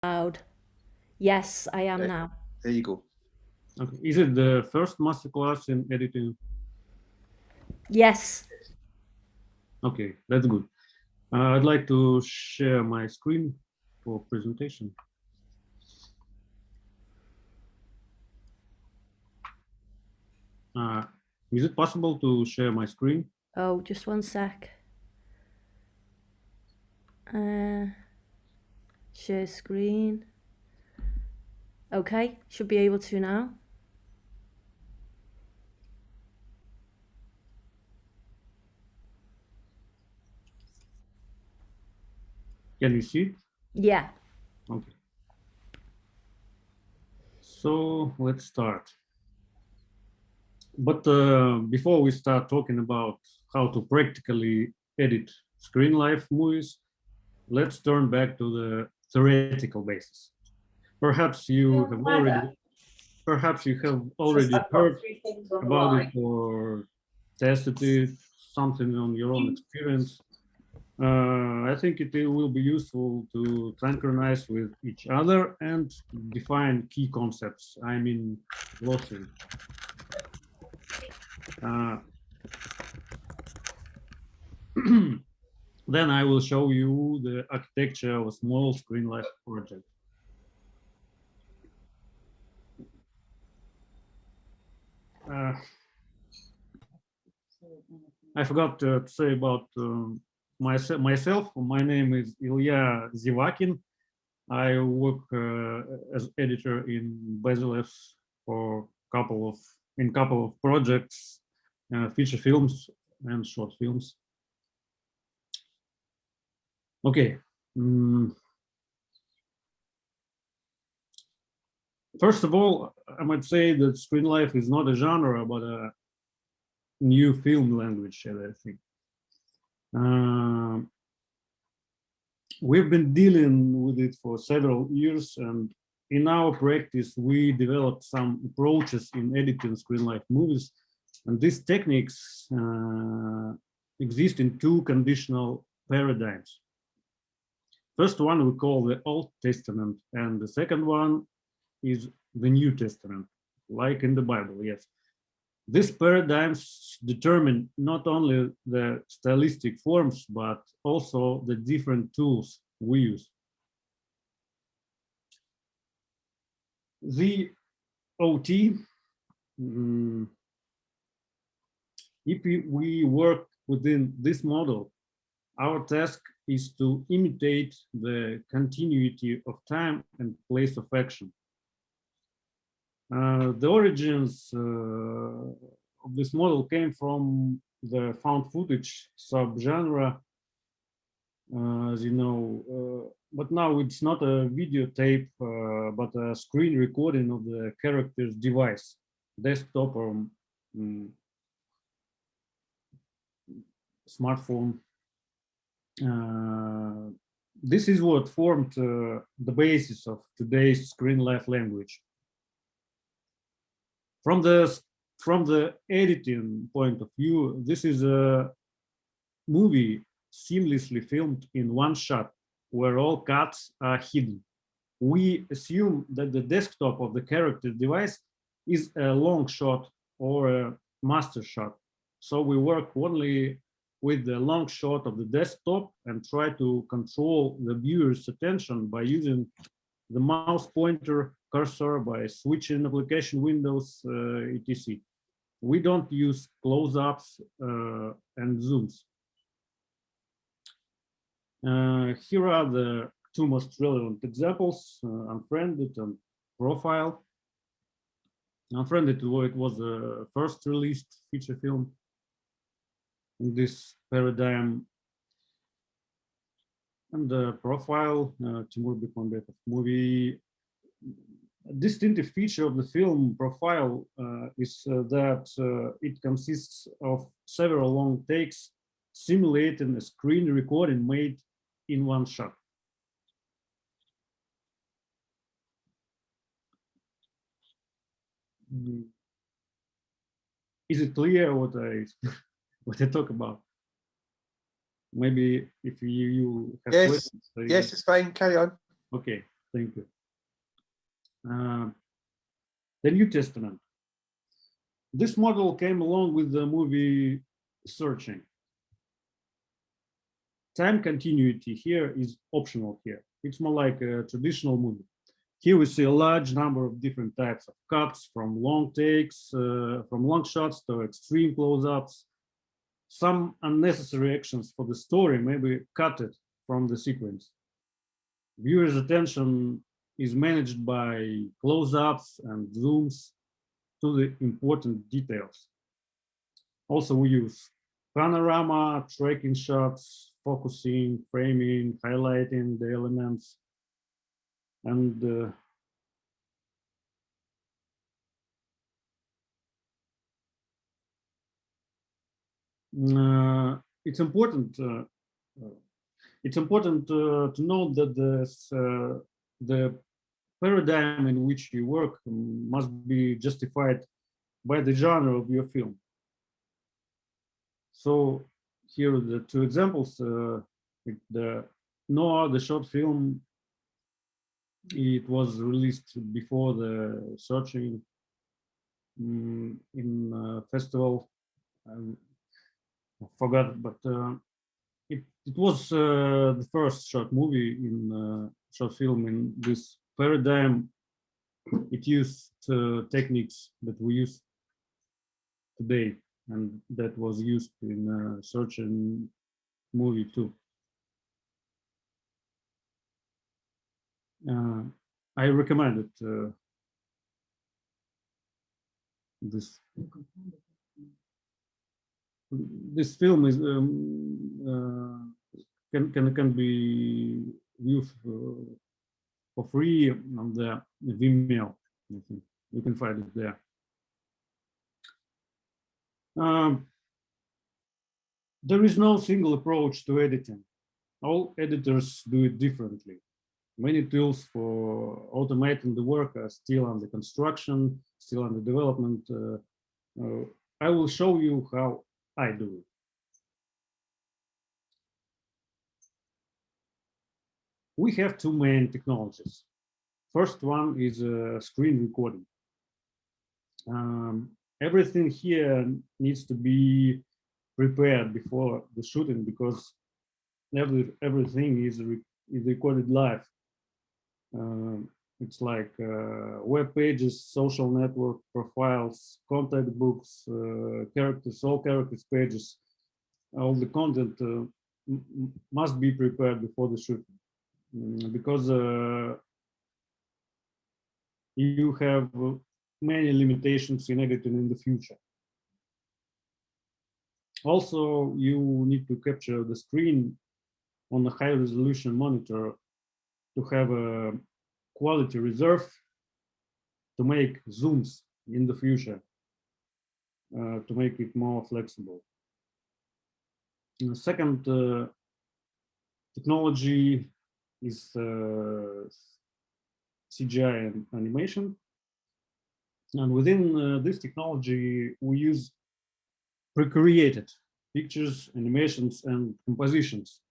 Loud. Yes, I am Okay, now. there you go. Okay. Is it the first masterclass in editing? Yes. Okay, that's good. I'd like to share my screen for presentation. Is it possible to share my screen? Oh, just one sec. Share screen. Okay, should be able to now. Can you see it? Yeah. Okay. So let's start. But before we start talking about how to practically edit screen life movies, let's turn back to the theoretical basis. Perhaps you have already heard about it or tested it, something on your own experience. I think it will be useful to synchronize with each other and define key concepts. I mean, glossary. Uh, then I will show you the architecture of a small screen life project. Uh, I forgot to say about myself. My name is Ilya Zevakin. I work as editor in Bezalevs for couple of projects, feature films and short films. Okay. First of all, I might say that screen life is not a genre, but a new film language, I think. We've been dealing with it for several years, and in our practice, we developed some approaches in editing screen life movies, and these techniques exist in two conditional paradigms. First one we call the Old Testament, and the second one is the New Testament, like in the Bible, yes. These paradigms determine not only the stylistic forms, but also the different tools we use. The OT, if we work within this model, our task is to imitate the continuity of time and place of action. The origins of this model came from the found footage subgenre, as you know, but now it's not a videotape, but a screen recording of the character's device, desktop or smartphone. This is what formed the basis of today's screen life language. From the editing point of view, this is a movie seamlessly filmed in one shot where all cuts are hidden. We assume that the desktop of the character device is a long shot or a master shot. So we work only with the long shot of the desktop and try to control the viewer's attention by using the mouse pointer cursor, by switching application windows, etc. We don't use close-ups and zooms. Here are the two most relevant examples, Unfriended and Profile. Unfriended, it was the first released feature film in this paradigm. And the Profile, Timur Bekmambetov movie. A distinctive feature of the film Profile is that it consists of several long takes simulating a screen recording made in one shot. Is it clear what I what I talk about? Maybe if you have Yes, questions. yes, it's fine. Carry on. Okay. Thank you. The New Testament. This model came along with the movie Searching. Time continuity here is optional here. It's more like a traditional movie. Here we see a large number of different types of cuts, from long takes, from long shots to extreme close-ups. Some unnecessary actions for the story may be cut from the sequence. Viewer's attention is managed by close-ups and zooms to the important details. Also, we use panorama, tracking shots, focusing, framing, highlighting the elements, and it's important. It's important to note that the paradigm in which you work must be justified by the genre of your film. So here are the two examples. The Noah, the short film, it was released before the Searching in festival. I forgot, but it was the first short movie in short film in this paradigm. It used techniques that we use today, and that was used in Searching movie too. I recommend it. This film is can be viewed for free on the Vimeo. I think you can find it there. There is no single approach to editing. All editors do it differently. Many tools for automating the work are still under construction, still under development. I will show you how I do it. We have two main technologies. First one is screen recording. Everything here needs to be prepared before the shooting because everything is recorded live. It's like web pages, social network profiles, contact books, characters, all characters pages. All the content must be prepared before the shooting because you have many limitations in editing in the future. Also, you need to capture the screen on a high resolution monitor to have a quality reserve to make zooms in the future, to make it more flexible. And the second technology is CGI and animation. And within this technology, we use pre-created pictures, animations, and compositions.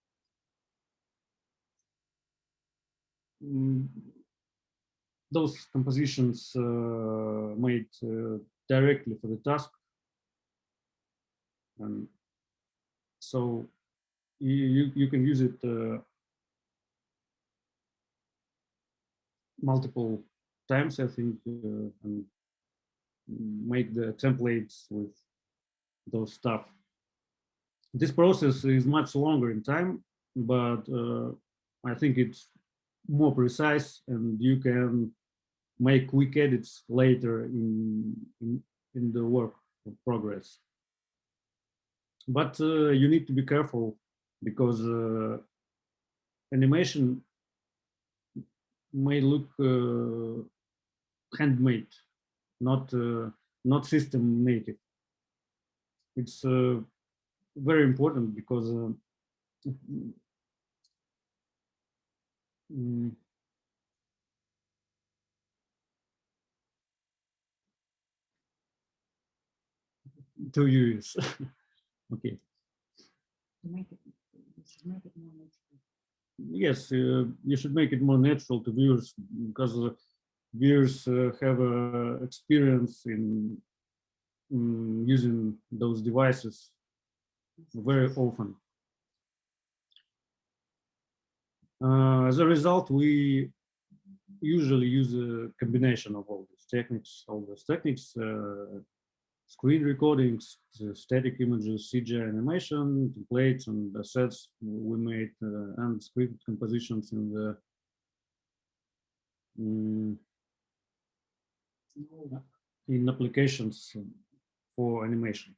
Those compositions made directly for the task. And so you can use it multiple times, I think, and make the templates with those stuff. This process is much longer in time, but I think it's more precise, and you can make quick edits later in the work of progress. But you need to be careful because animation may look handmade, not system native. It's very important because to use. Okay. To make it more natural. Yes, you should make it more natural to viewers because viewers have experience in using those devices very often. As a result, we usually use a combination of all those techniques, screen recordings, static images, CGI animation, templates and assets we made, and script compositions in the in applications for animation.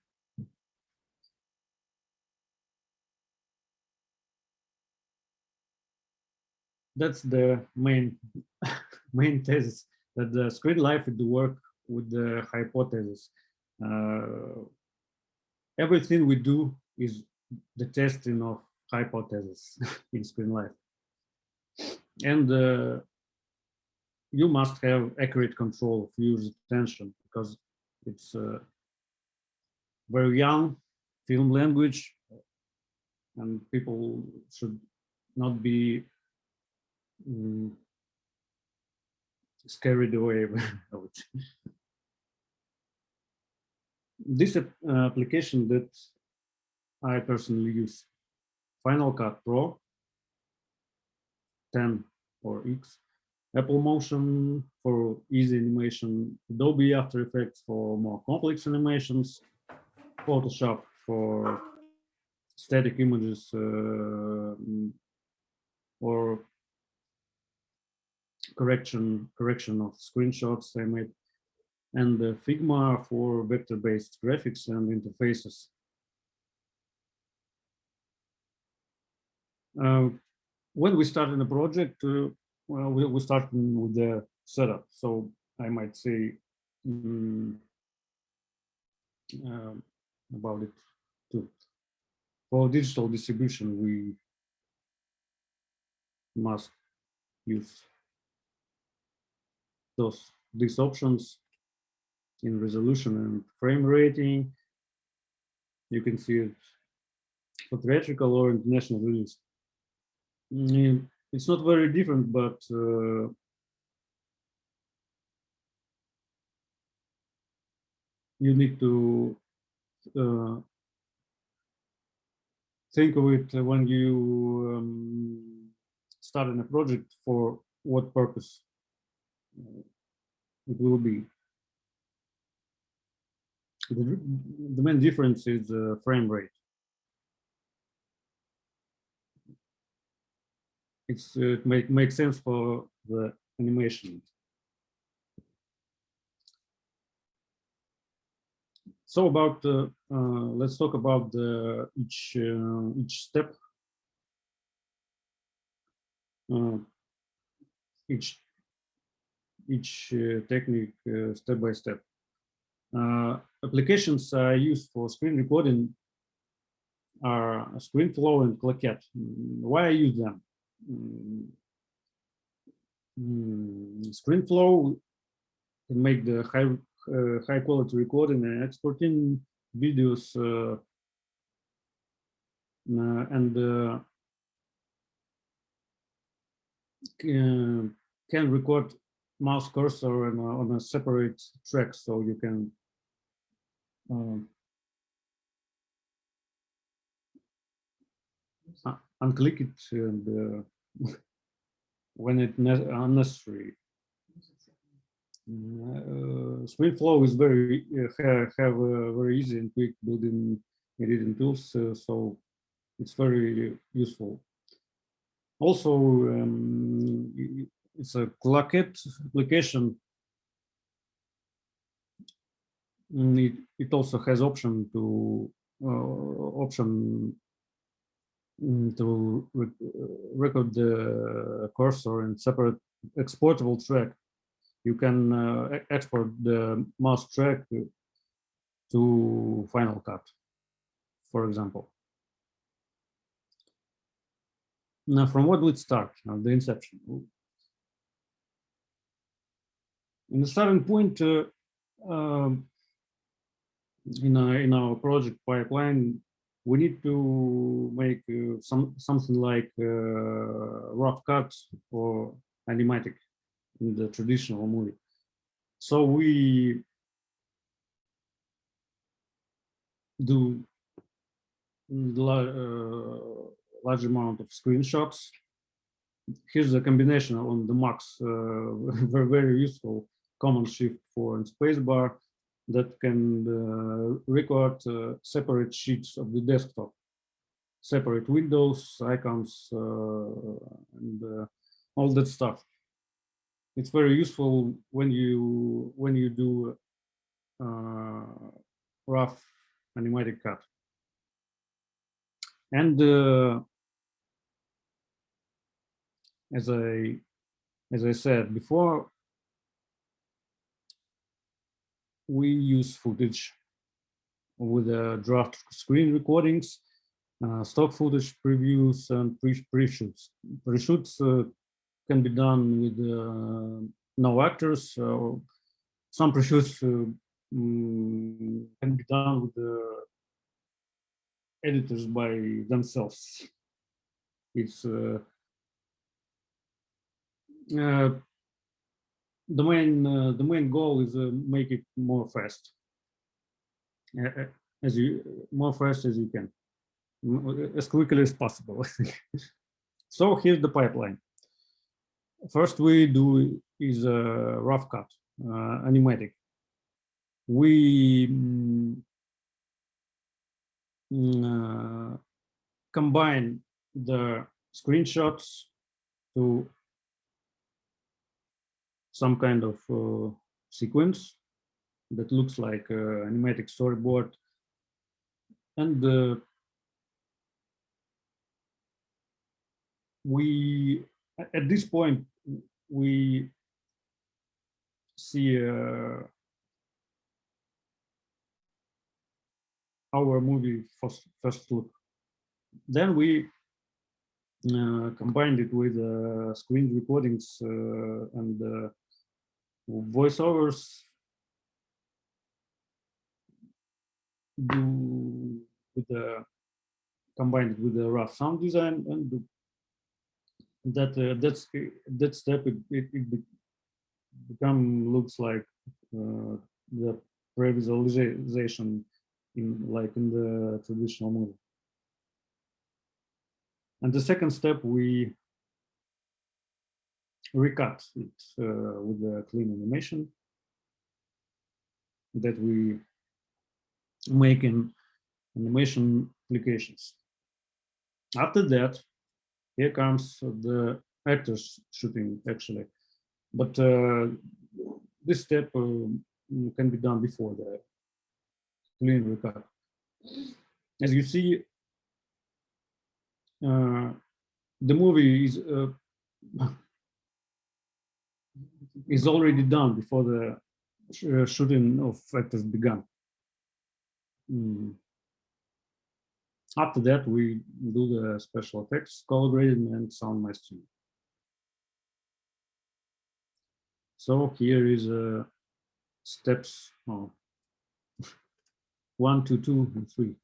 That's the main main thesis, that the screen life would work with the hypothesis. Everything we do is the testing of hypothesis in screen life, and you must have accurate control of viewers' attention because it's very young film language, and people should not be carried away of it. This application that I personally use, Final Cut Pro 10 or X, Apple Motion for easy animation, Adobe After Effects for more complex animations, Photoshop for static images or correction of screenshots I made, and Figma for vector-based graphics and interfaces. When we start in a project, well, we start with the setup. So I might say about it too. For digital distribution, we must use these options in resolution and frame rating. You can see it for theatrical or international release. It's not very different, but you need to think of it when you start in a project for what purpose it will be. The main difference is frame rate. It makes sense for the animation. So about let's talk about each step, each technique step by step. Applications I use for screen recording are ScreenFlow and Claquette. Why I use them? ScreenFlow can make the high quality recording and exporting videos and can record mouse cursor on a separate track, so you can unclick it and when it's unnecessary. ScreenFlow is very very easy and quick building editing tools, so it's very useful. Also, it's a Claquette application. It also has option to record the cursor in separate exportable track. You can export the mouse track to Final Cut, for example. Now, from what would start? The inception. In the starting point, in our project pipeline, we need to make something like rough cuts or animatic in the traditional movie. So we do large amount of screenshots. Here's a combination on the Max, very, very useful Command Shift 4 and spacebar that can record separate sheets of the desktop, separate windows, icons, and all that stuff. It's very useful when you do rough animatic cut. And as I said before, we use footage with draft screen recordings, stock footage previews, and pre-shoots. Pre-shoots can be done with no actors. Some pre-shoots can be done with editors by themselves. It's the main goal is make it more fast, more fast as you can, as quickly as possible. So here's the pipeline. First we do is a rough cut, animatic. We combine the screenshots to some kind of sequence that looks like animatic storyboard, and we at this point we see our movie first look. Then we combined it with screen recordings and voiceovers, do with the combined with the rough sound design, and that step it looks like the pre-visualization in the traditional movie. And the second step, we recut it with the clean animation that we make in animation applications. After that, here comes the actors shooting, actually. But this step can be done before the clean recut. As you see, the movie is already done before the shooting of actors began. After that, we do the special effects, color grading, and sound mastering. So here is steps 1 to 2 and 3.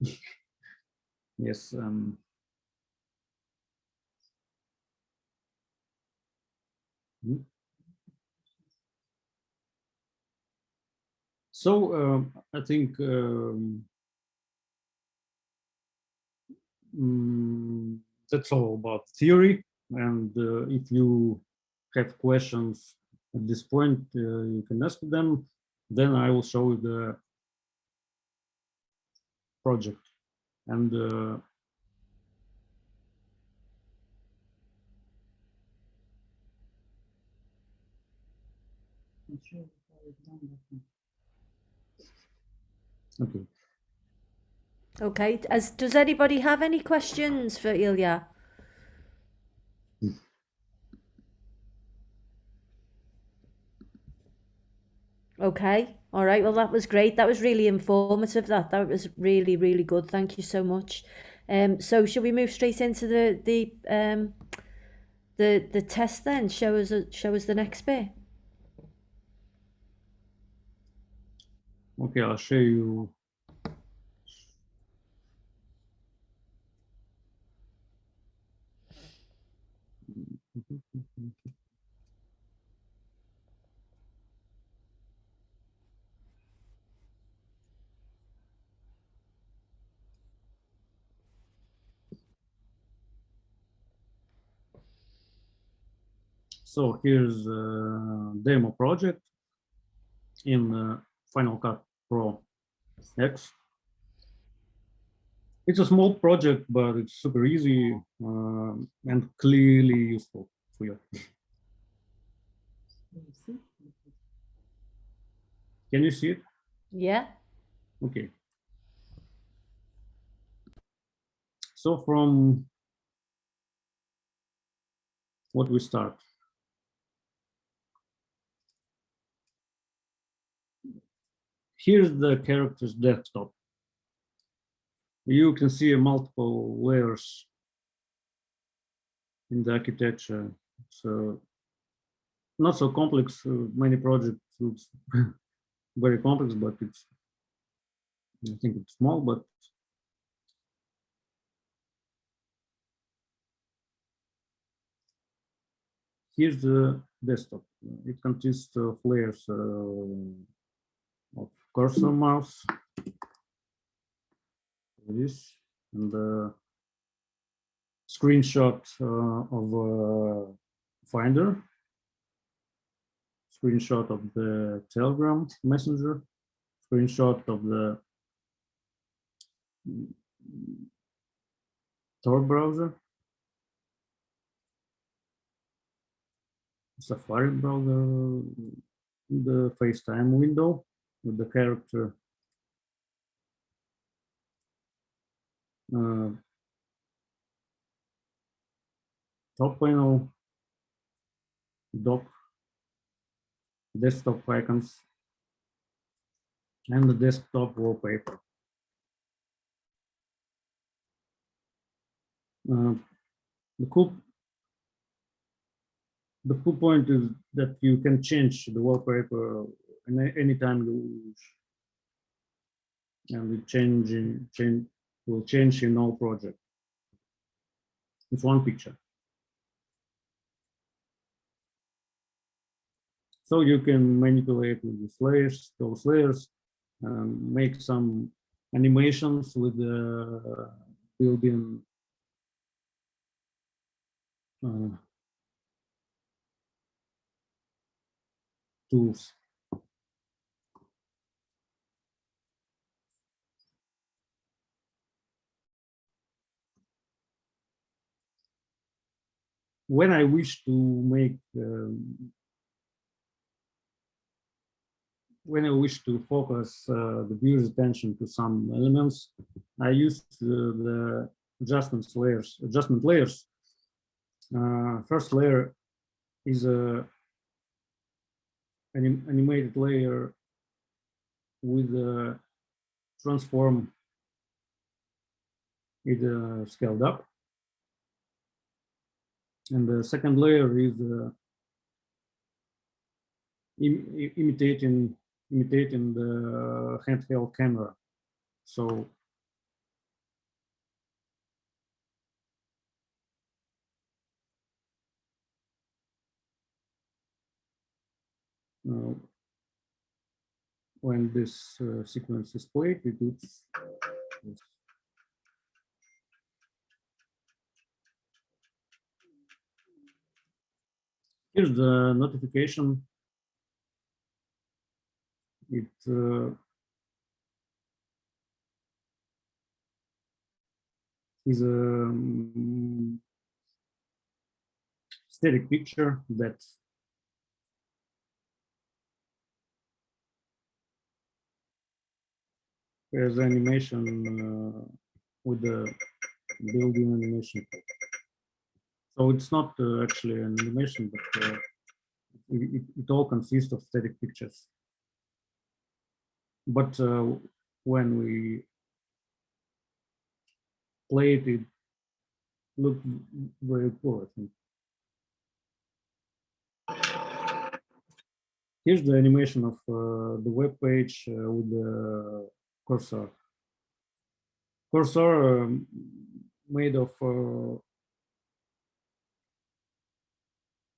Yes. So I think that's all about theory. And if you have questions at this point, you can ask them. Then I will show you the project. And okay. Okay. Does anybody have any questions for Ilya? Okay. All right. Well, that was great. That was really informative. That was really, really good. Thank you so much. So should we move straight into the test then? Show us the next bit. Okay, I'll show you. So here's a demo project in Final Cut Pro X. It's a small project, but it's super easy and clearly useful for you. Can you see it? Yeah. Okay. So from what we start. Here's the character's desktop. You can see multiple layers in the architecture. So not so complex. Many projects looks very complex, but I think it's small, but here's the desktop. It consists of layers of cursor mouse, this, and the screenshot of Finder, screenshot of the Telegram Messenger, screenshot of the Tor browser, Safari browser, the FaceTime window with the character, top panel, dock, desktop icons, and the desktop wallpaper. The cool point is that you can change the wallpaper anytime you wish, and it will change in all project. It's one picture, so you can manipulate with those layers, make some animations with the built-in tools. When I wish to make when I wish to focus the viewer's attention to some elements, I use the adjustment layers. First layer is an animated layer with a transform scaled up, and the second layer is imitating the handheld camera. So when this sequence is played, it looks this. Here's the notification. It is a static picture that has animation with the built-in animation. So it's not actually an animation, but it all consists of static pictures. But when we play it, it looked very cool, I think. Here's the animation of the web page with the cursor. Cursor made of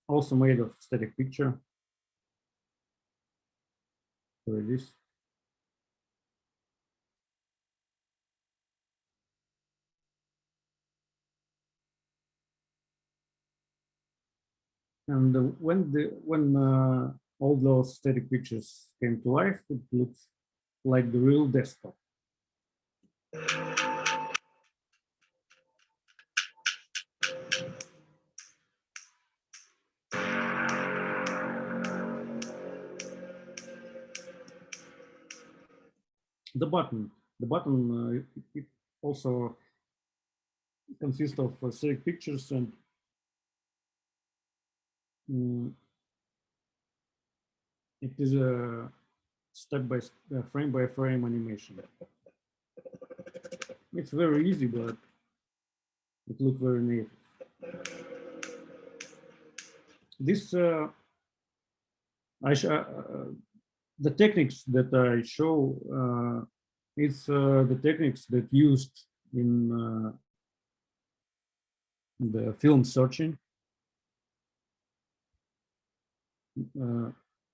also made of static picture. Here it is. And when all those static pictures came to life, it looks like the real desktop. The button it also consists of static pictures and it is a frame by frame animation. It's very easy, but it looks very native. This the techniques that I show it's the techniques that used in the film searching.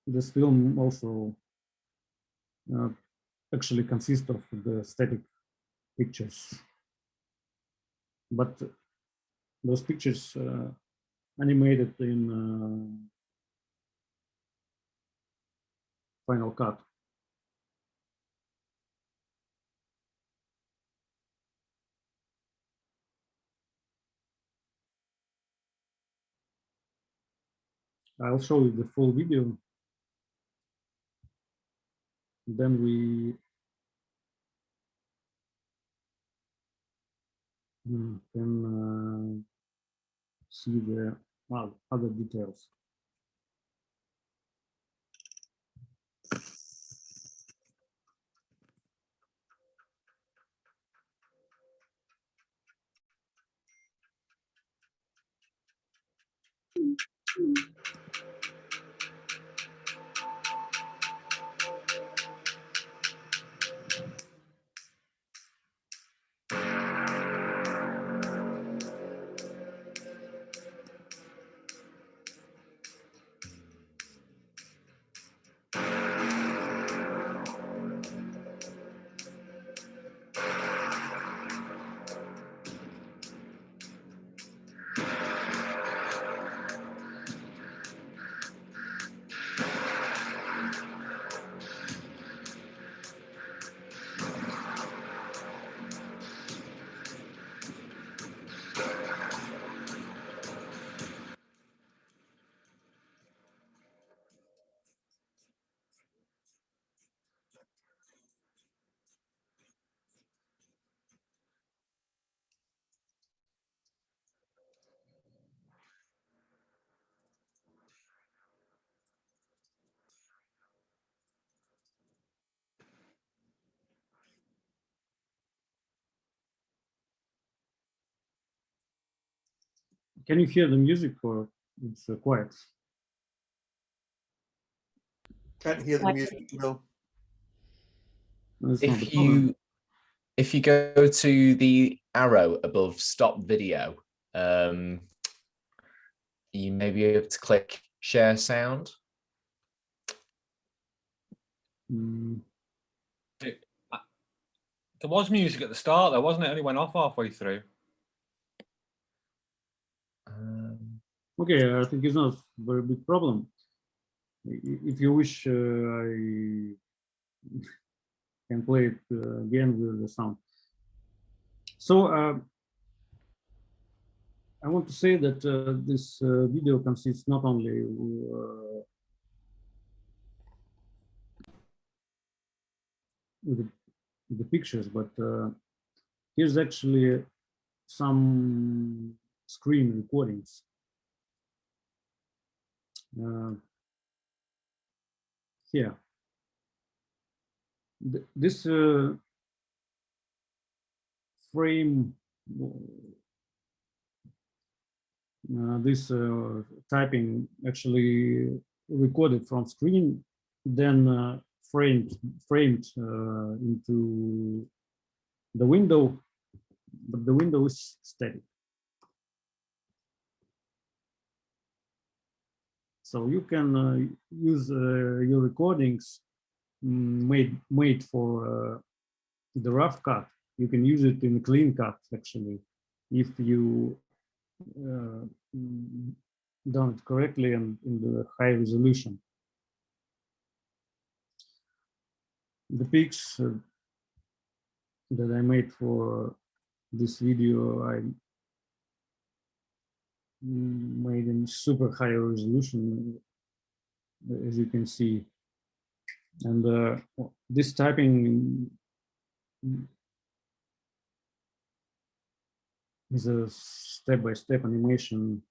This film also actually consists of the static pictures, but those pictures animated in Final Cut. I'll show you the full video. Then we can see the other details. Can you hear the music or it's quiet? Can't hear the music, no. If you go to the arrow above stop video, you may be able to click share sound. There was music at the start, though, wasn't it? It only went off halfway through. Okay, I think it's not a very big problem. If you wish, I can play it again with the sound. So I want to say that this video consists not only with the pictures, but here's actually some screen recordings. Here, this frame, this typing actually recorded from screen, then framed into the window, but the window is static. So you can use your recordings made for the rough cut. You can use it in clean cut actually, if you done it correctly and in the high resolution. The pics that I made for this video, I made in super high resolution, as you can see. And this typing is a step-by-step animation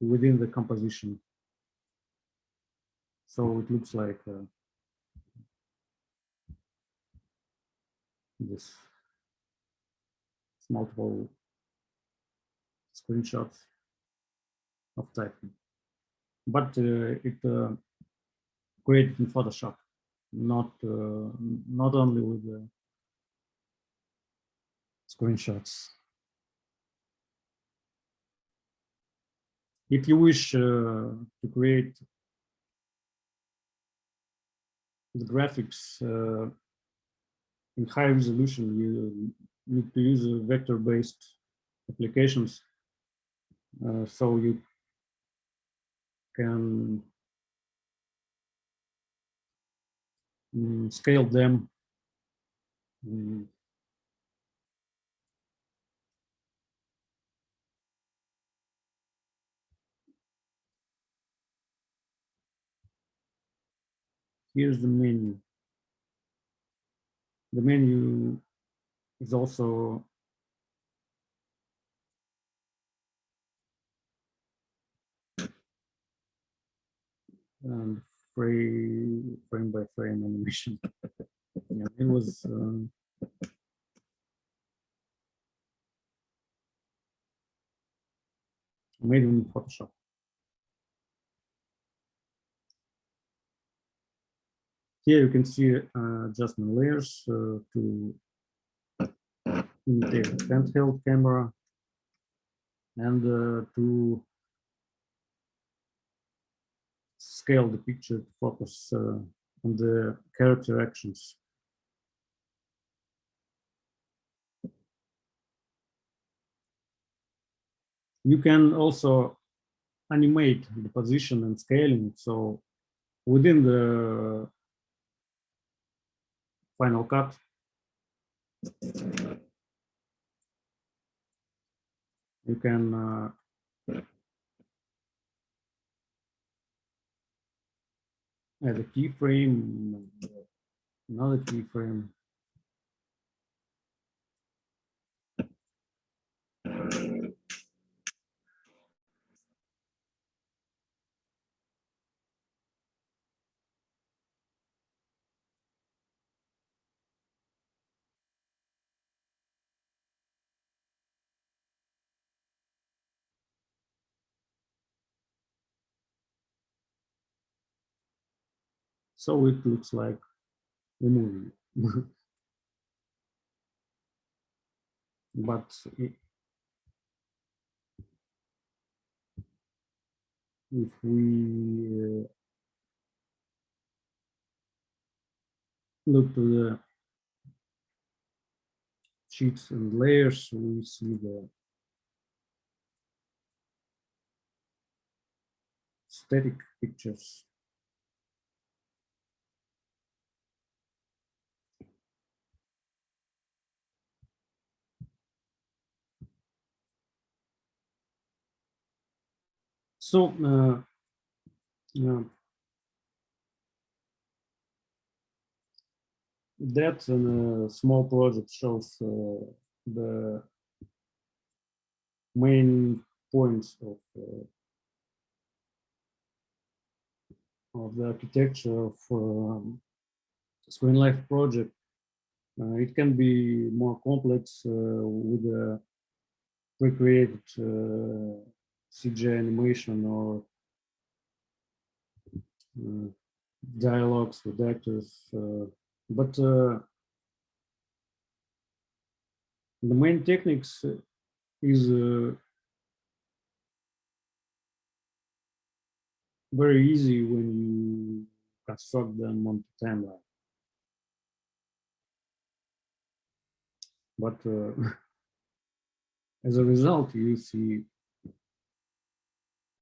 within the composition. So it looks like this multiple screenshots of typing. But it created in Photoshop, not only with the screenshots. If you wish to create the graphics in high resolution, you need to use vector-based applications, so you can scale them. Here's the menu. The menu is also frame by frame animation. Yeah, it was made in Photoshop. Here you can see adjustment layers to imitate a handheld camera and to scale the picture to focus on the character actions. You can also animate the position and scaling. So within the Final Cut, you can add a keyframe, another keyframe. So it looks like a movie. But if we look to the sheets and layers, we see the static pictures. So that in a small project shows the main points of the architecture of Screen Life project. It can be more complex with a pre-created CGI animation or dialogues with actors, but the main techniques is very easy when you construct them on the timeline. But as a result, you see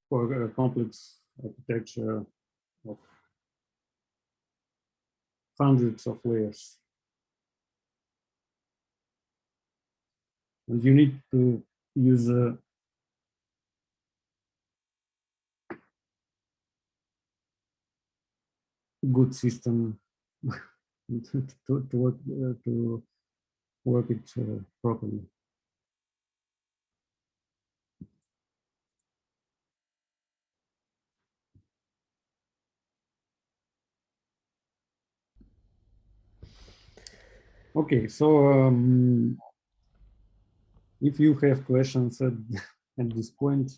for a complex architecture of hundreds of layers. And you need to use a good system to work it properly. Okay, so if you have questions at this point,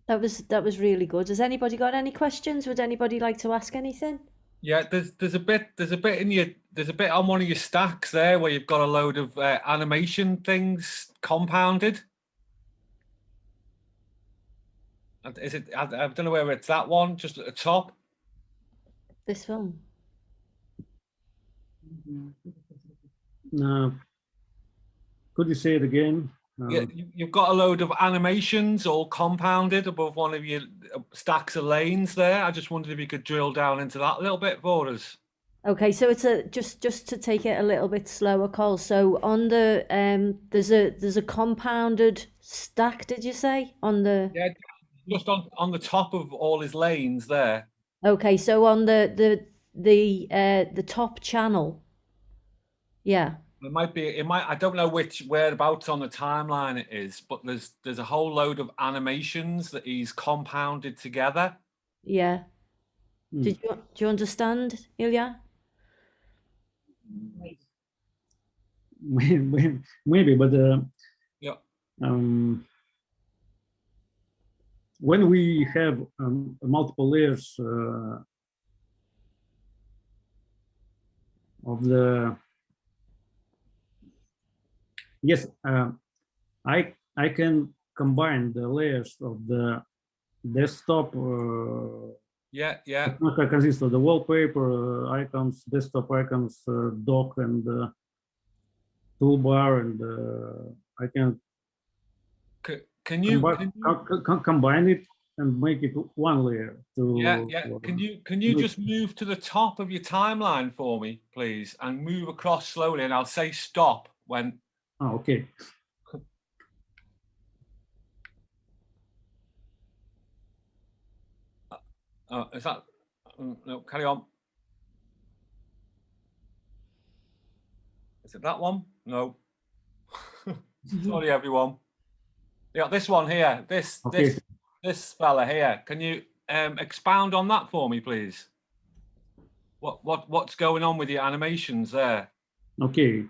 That was really good. Has anybody got any questions? Would anybody like to ask anything? Yeah, there's a bit in your there's a bit on one of your stacks there where you've got a load of animation things compounded. Is it? I don't know whether it's that one, just at the top. This one. could you say it again? Yeah, you've got a load of animations all compounded above one of your stacks of lanes there. I just wondered if you could drill down into that a little bit for us. Okay, so it's a just to take it a little bit slower, Cole. So on the there's a compounded stack, did you say? On the Yeah, just on the top of all his lanes there. Okay, so on the top channel. Yeah. It might, I don't know whereabouts on the timeline it is, but there's a whole load of animations that he's compounded together. Yeah. Do you understand, Ilya? Maybe, but Yeah. When we have multiple layers of the yes, I can combine the layers of the desktop. Yeah. It consists of the wallpaper, icons, desktop icons, dock, and toolbar, and I can combine it and make it one layer. Yeah. Can you just move to the top of your timeline for me, please, and move across slowly, and I'll say stop when. Oh, okay. Is that no? Carry on. Is it that one? No. Sorry, everyone. Yeah, this one here. This fella here. Can you expound on that for me, please? What's going on with your animations there? Okay.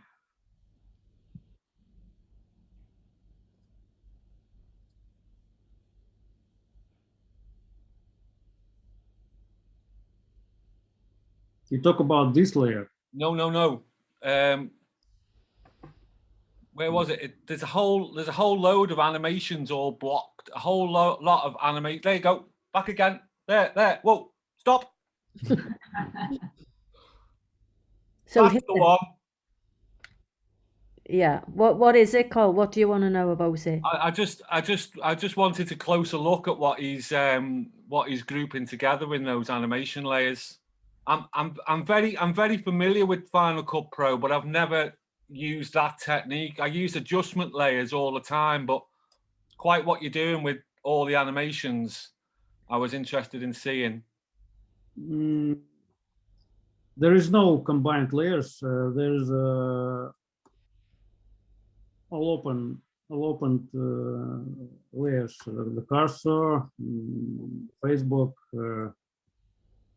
You talk about this layer. No. Where was it? There's a whole load of animations all blocked. A whole lot of animate. There you go. Back again. There. Whoa. Stop. So That's the one. Yeah. What is it, Cole? What do you want to know about it? I just wanted a closer look at what he's grouping together in those animation layers. I'm very familiar with Final Cut Pro, but I've never used that technique. I use adjustment layers all the time, but quite what you're doing with all the animations, I was interested in seeing. There is no combined layers. There's all open layers. The cursor, Facebook,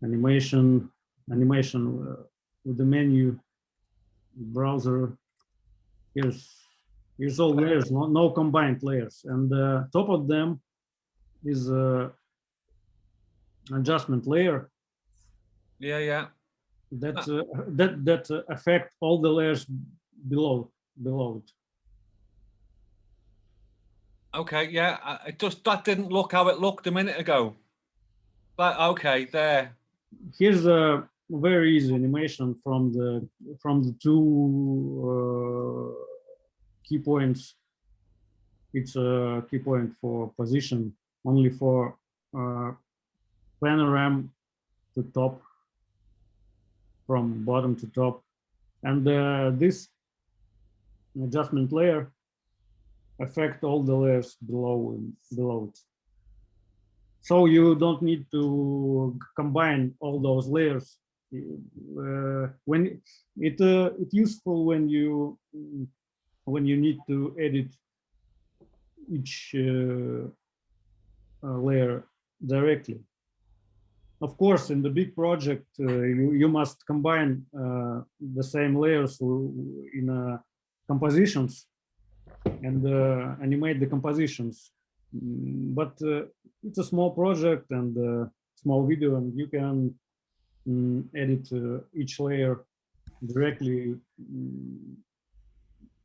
animation with the menu, browser. Here's all layers. No combined layers, and top of them is adjustment layer. Yeah. That affect all the layers below it. Okay, yeah, it just that didn't look how it looked a minute ago. But okay, there. Here's a very easy animation from the two key points. It's a key point for position only for panorama to top, from bottom to top, and this adjustment layer affect all the layers below it. So you don't need to combine all those layers. When it's useful when you need to edit each layer directly. Of course, in the big project, you must combine the same layers in compositions and animate the compositions. But it's a small project and small video, and you can edit each layer directly,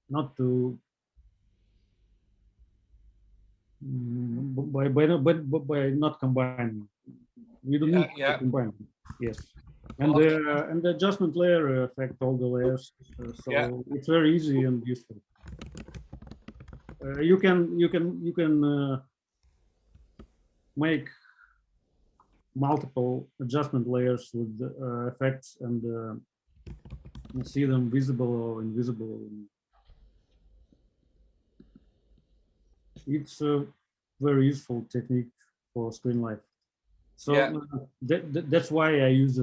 not to by not combining. We don't need to combine. Yes, and the adjustment layer affect all the layers, so it's very easy and useful. You can make multiple adjustment layers with effects and see them visible or invisible. It's a very useful technique for screen life. So that's why I use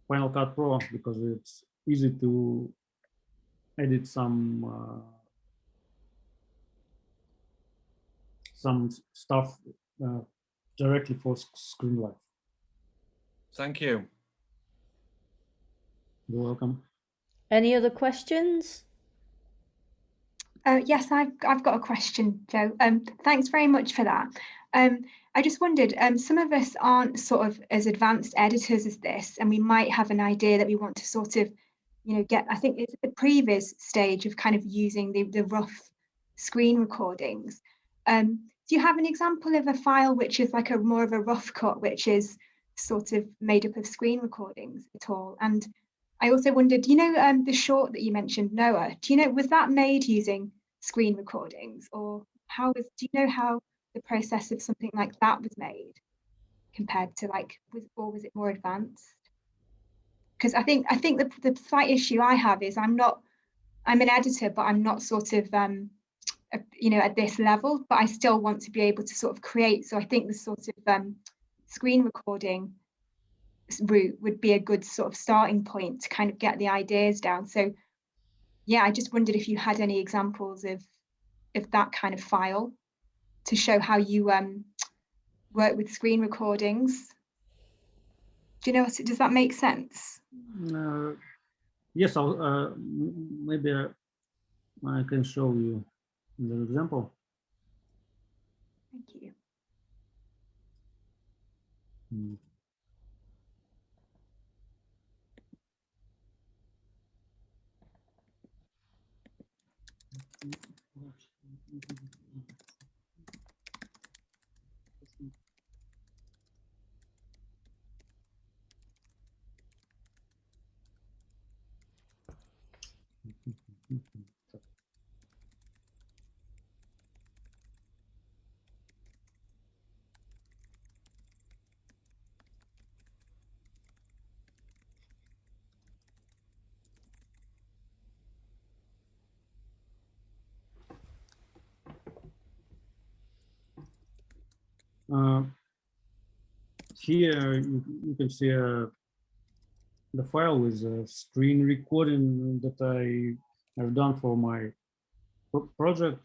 Final Cut Pro, because it's easy to edit some stuff directly for screen life. Thank you. You're welcome. Any other questions? Yes, I've got a question, Joe. Thanks very much for that. I just wondered, some of us aren't sort of as advanced editors as this, and we might have an idea that we want to sort of, get, I think it's the previous stage of kind of using the rough screen recordings. Do you have an example of a file which is like more of a rough cut, which is sort of made up of screen recordings at all? And I also wondered, the short that you mentioned, Noah, was that made using screen recordings, or do you know how the process of something like that was made compared to or was it more advanced? Because I think the slight issue I have is I'm an editor, but I'm not sort of at this level, but I still want to be able to sort of create. So I think the sort of screen recording route would be a good sort of starting point to kind of get the ideas down. So yeah, I just wondered if you had any examples of that kind of file to show how you work with screen recordings. Do you know, does that make sense? Yes, I'll maybe I can show you the example. Thank you. Here you can see the file with a screen recording that I've done for my project.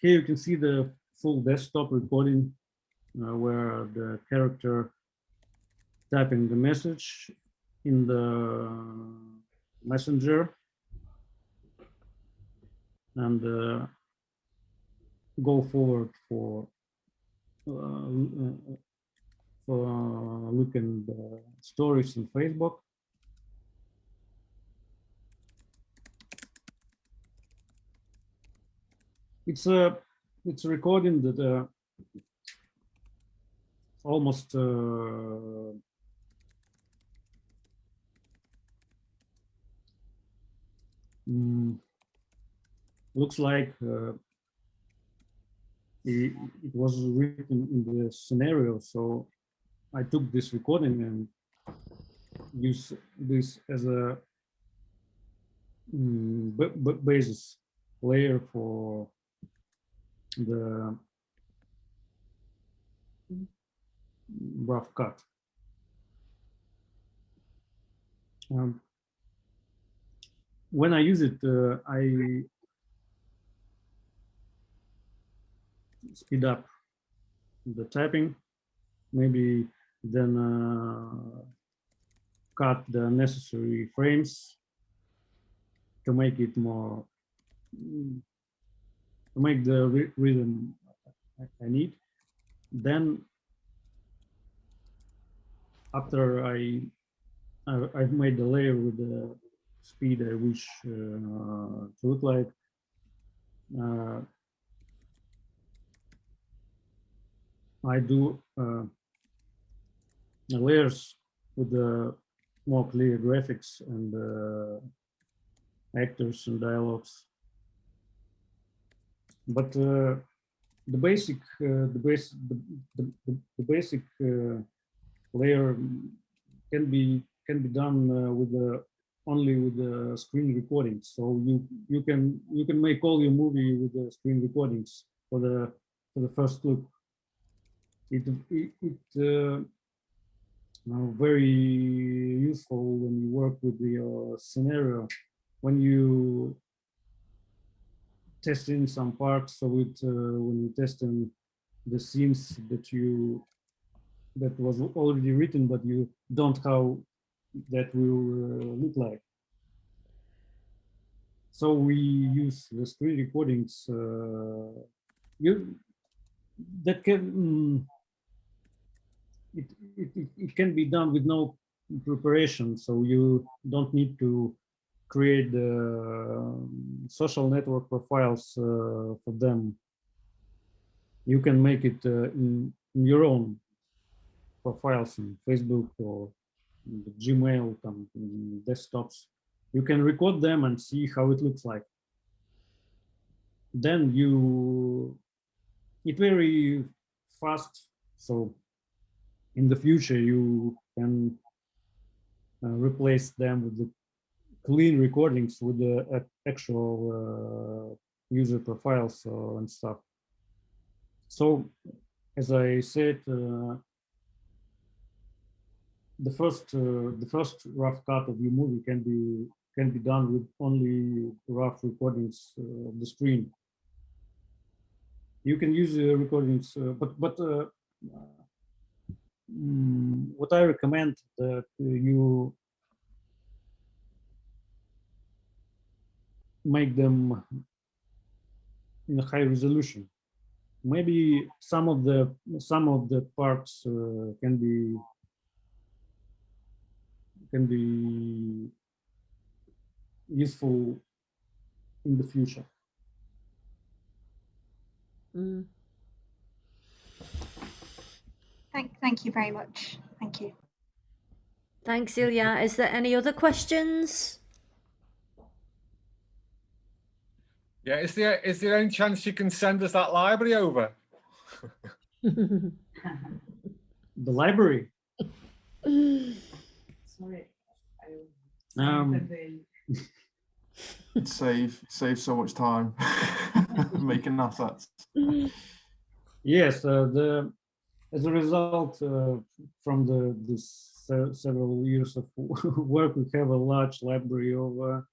Here you can see the full desktop recording where the character typing the message in the messenger and go forward for looking the stories in Facebook. it's a recording that almost looks like it was written in the scenario. So I took this recording and use this as a basis layer for the rough cut. When I use it, I speed up the typing, maybe then cut the necessary frames to make it more, to make the rhythm I need. Then after I've made the layer with the speed I wish to look like, I do layers with the more clear graphics and actors and dialogues. But the basic layer can be done with the only with the screen recordings. So you can make all your movie with the screen recordings for the first look. It very useful when you work with your scenario, when you test in some parts of it, when you test in the scenes that was already written, but you don't how that will look like. So we use the screen recordings. That can it can be done with no preparation, so you don't need to create social network profiles for them. You can make it in your own profiles in Facebook or in Gmail, in desktops. You can record them and see how it looks like. Then it's very fast, so in the future you can replace them with the clean recordings with the actual user profiles and stuff. So as I said, the first rough cut of your movie can be done with only rough recordings of the screen. You can use the recordings, but what I recommend that you make them in a high resolution. Maybe some of the parts can be useful in the future. Thank you very much. Thank you. Thanks, Ilya. Is there any other questions? Yeah, is there any chance you can send us that library over? The library. Sorry. Save so much time making assets. Yes, as a result from this several years of work, we have a large library of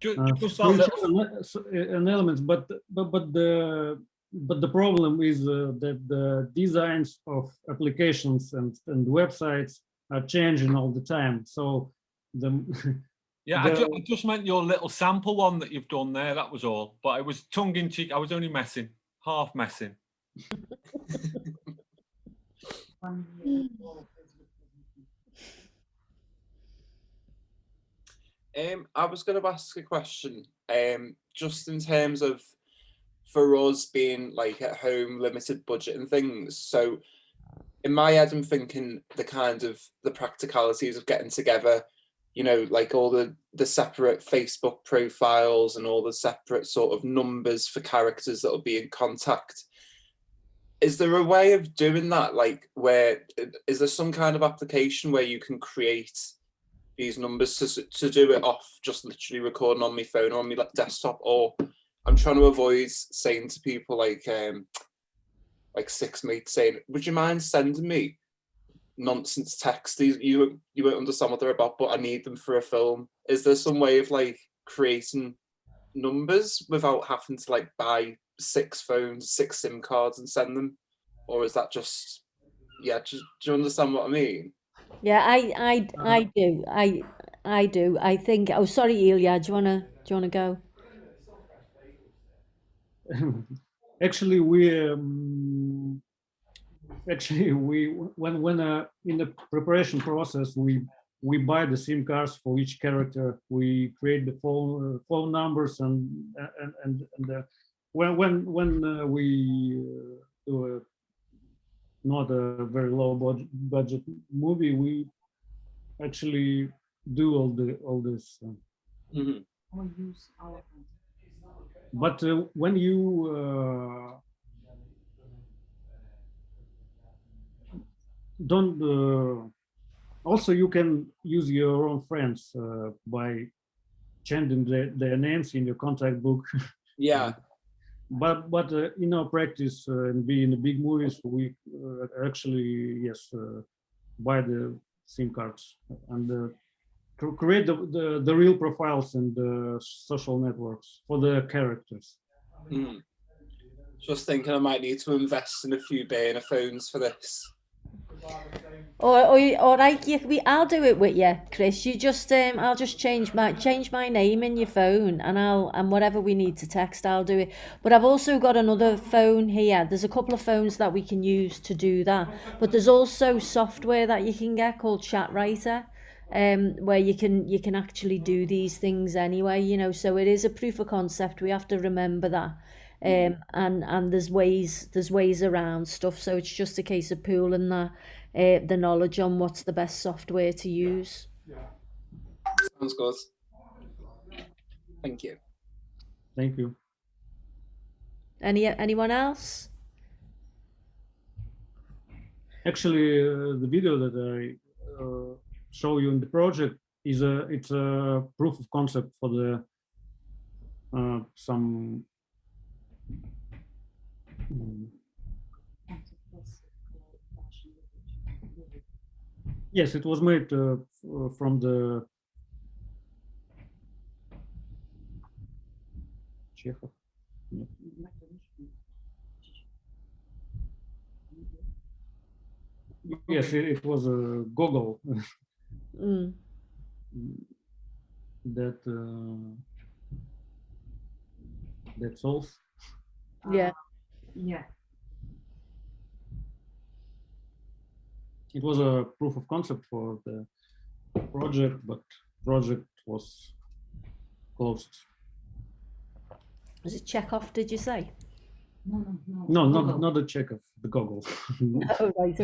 and elements, but the problem is that the designs of applications and websites are changing all the time. So yeah, I just meant your little sample one that you've done there. That was all. But it was tongue in cheek. I was only messing, half messing. I was going to ask a question, just in terms of for us being like at home, limited budget and things. So in my head, I'm thinking the practicalities of getting together, you know, like all the separate Facebook profiles and all the separate sort of numbers for characters that will be in contact. Is there a way of doing that? Like, is there some kind of application where you can create these numbers to do it off just literally recording on my phone or on my desktop? Or I'm trying to avoid saying to people like 6 mates saying, would you mind sending me nonsense text? You won't understand what they're about, but I need them for a film. Is there some way of like creating numbers without having to like buy 6 phones, 6 SIM cards and send them? Or is that just, do you understand what I mean? Yeah, I do. I do. I think. Oh, sorry, Ilya. Do you wanna go? Actually, we when in the preparation process, we buy the SIM cards for each character. We create the phone numbers and when we do not a very low budget movie, we actually do all this. Mm-hmm. But when you don't, also you can use your own friends by changing their names in your contact book. Yeah. But in our practice and be in the big movies, we actually buy the SIM cards and create the real profiles and the social networks for the characters. Mm. Just thinking I might need to invest in a few burner phones for this. Or right, I'll do it with you, Chris. You just I'll just change my name in your phone, and whatever we need to text, I'll do it. But I've also got another phone here. There's a couple of phones that we can use to do that. But there's also software that you can get called Chat Writer, where you can actually do these things anyway. You know, so it is a proof of concept. We have to remember that. And there's ways around stuff. So it's just a case of pooling the knowledge on what's the best software to use. Sounds good. Thank you. Thank you. Anyone else? Actually, the video that I show you in the project is it's a proof of concept for the some. Yes, it was made from the Chekhov. Yes, it was a goggle that solves. Yeah. Yeah. It was a proof of concept for the project, but project was closed. Was it Chekhov, did you say? No, not the Chekhov, the goggle. Oh, right,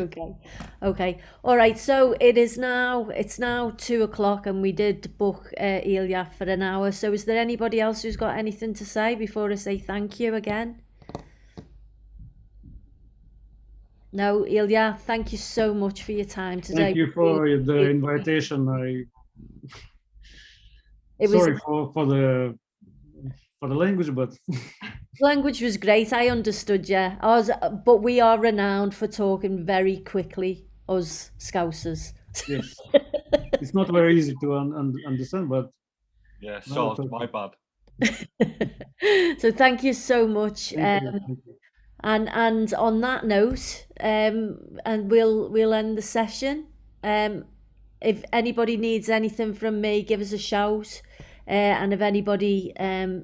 okay. All right, so it's now 2:00 and we did book Ilya for an hour. So is there anybody else who's got anything to say before I say thank you again? No, Ilya, thank you so much for your time today. Thank you for the invitation. Sorry for the language, but language was great. I understood you. But we are renowned for talking very quickly, us Scousers. Yes, it's not very easy to understand, but yeah, so my bad. So thank you so much. Thank you. And on that note, and we'll end the session. If anybody needs anything from me, give us a shout. And if anybody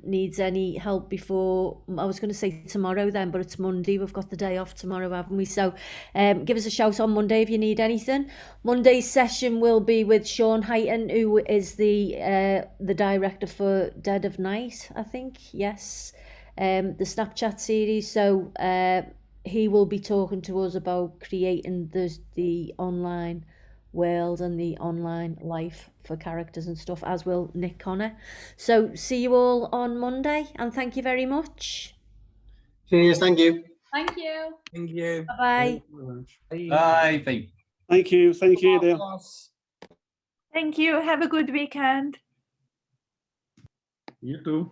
needs any help before, I was going to say tomorrow then, but it's Monday. We've got the day off tomorrow, haven't we? So give us a shout on Monday if you need anything. Monday's session will be with Sean Heighton, who is the director for Dead of Night, I think. Yes. the Snapchat series. So he will be talking to us about creating the online world and the online life for characters and stuff, as will Nick Connor. So see you all on Monday, and thank you very much. Cheers, thank you. Thank you. Thank you. Bye. Bye. Bye. Thank you, Ilya. Thank you. Have a good weekend. You too.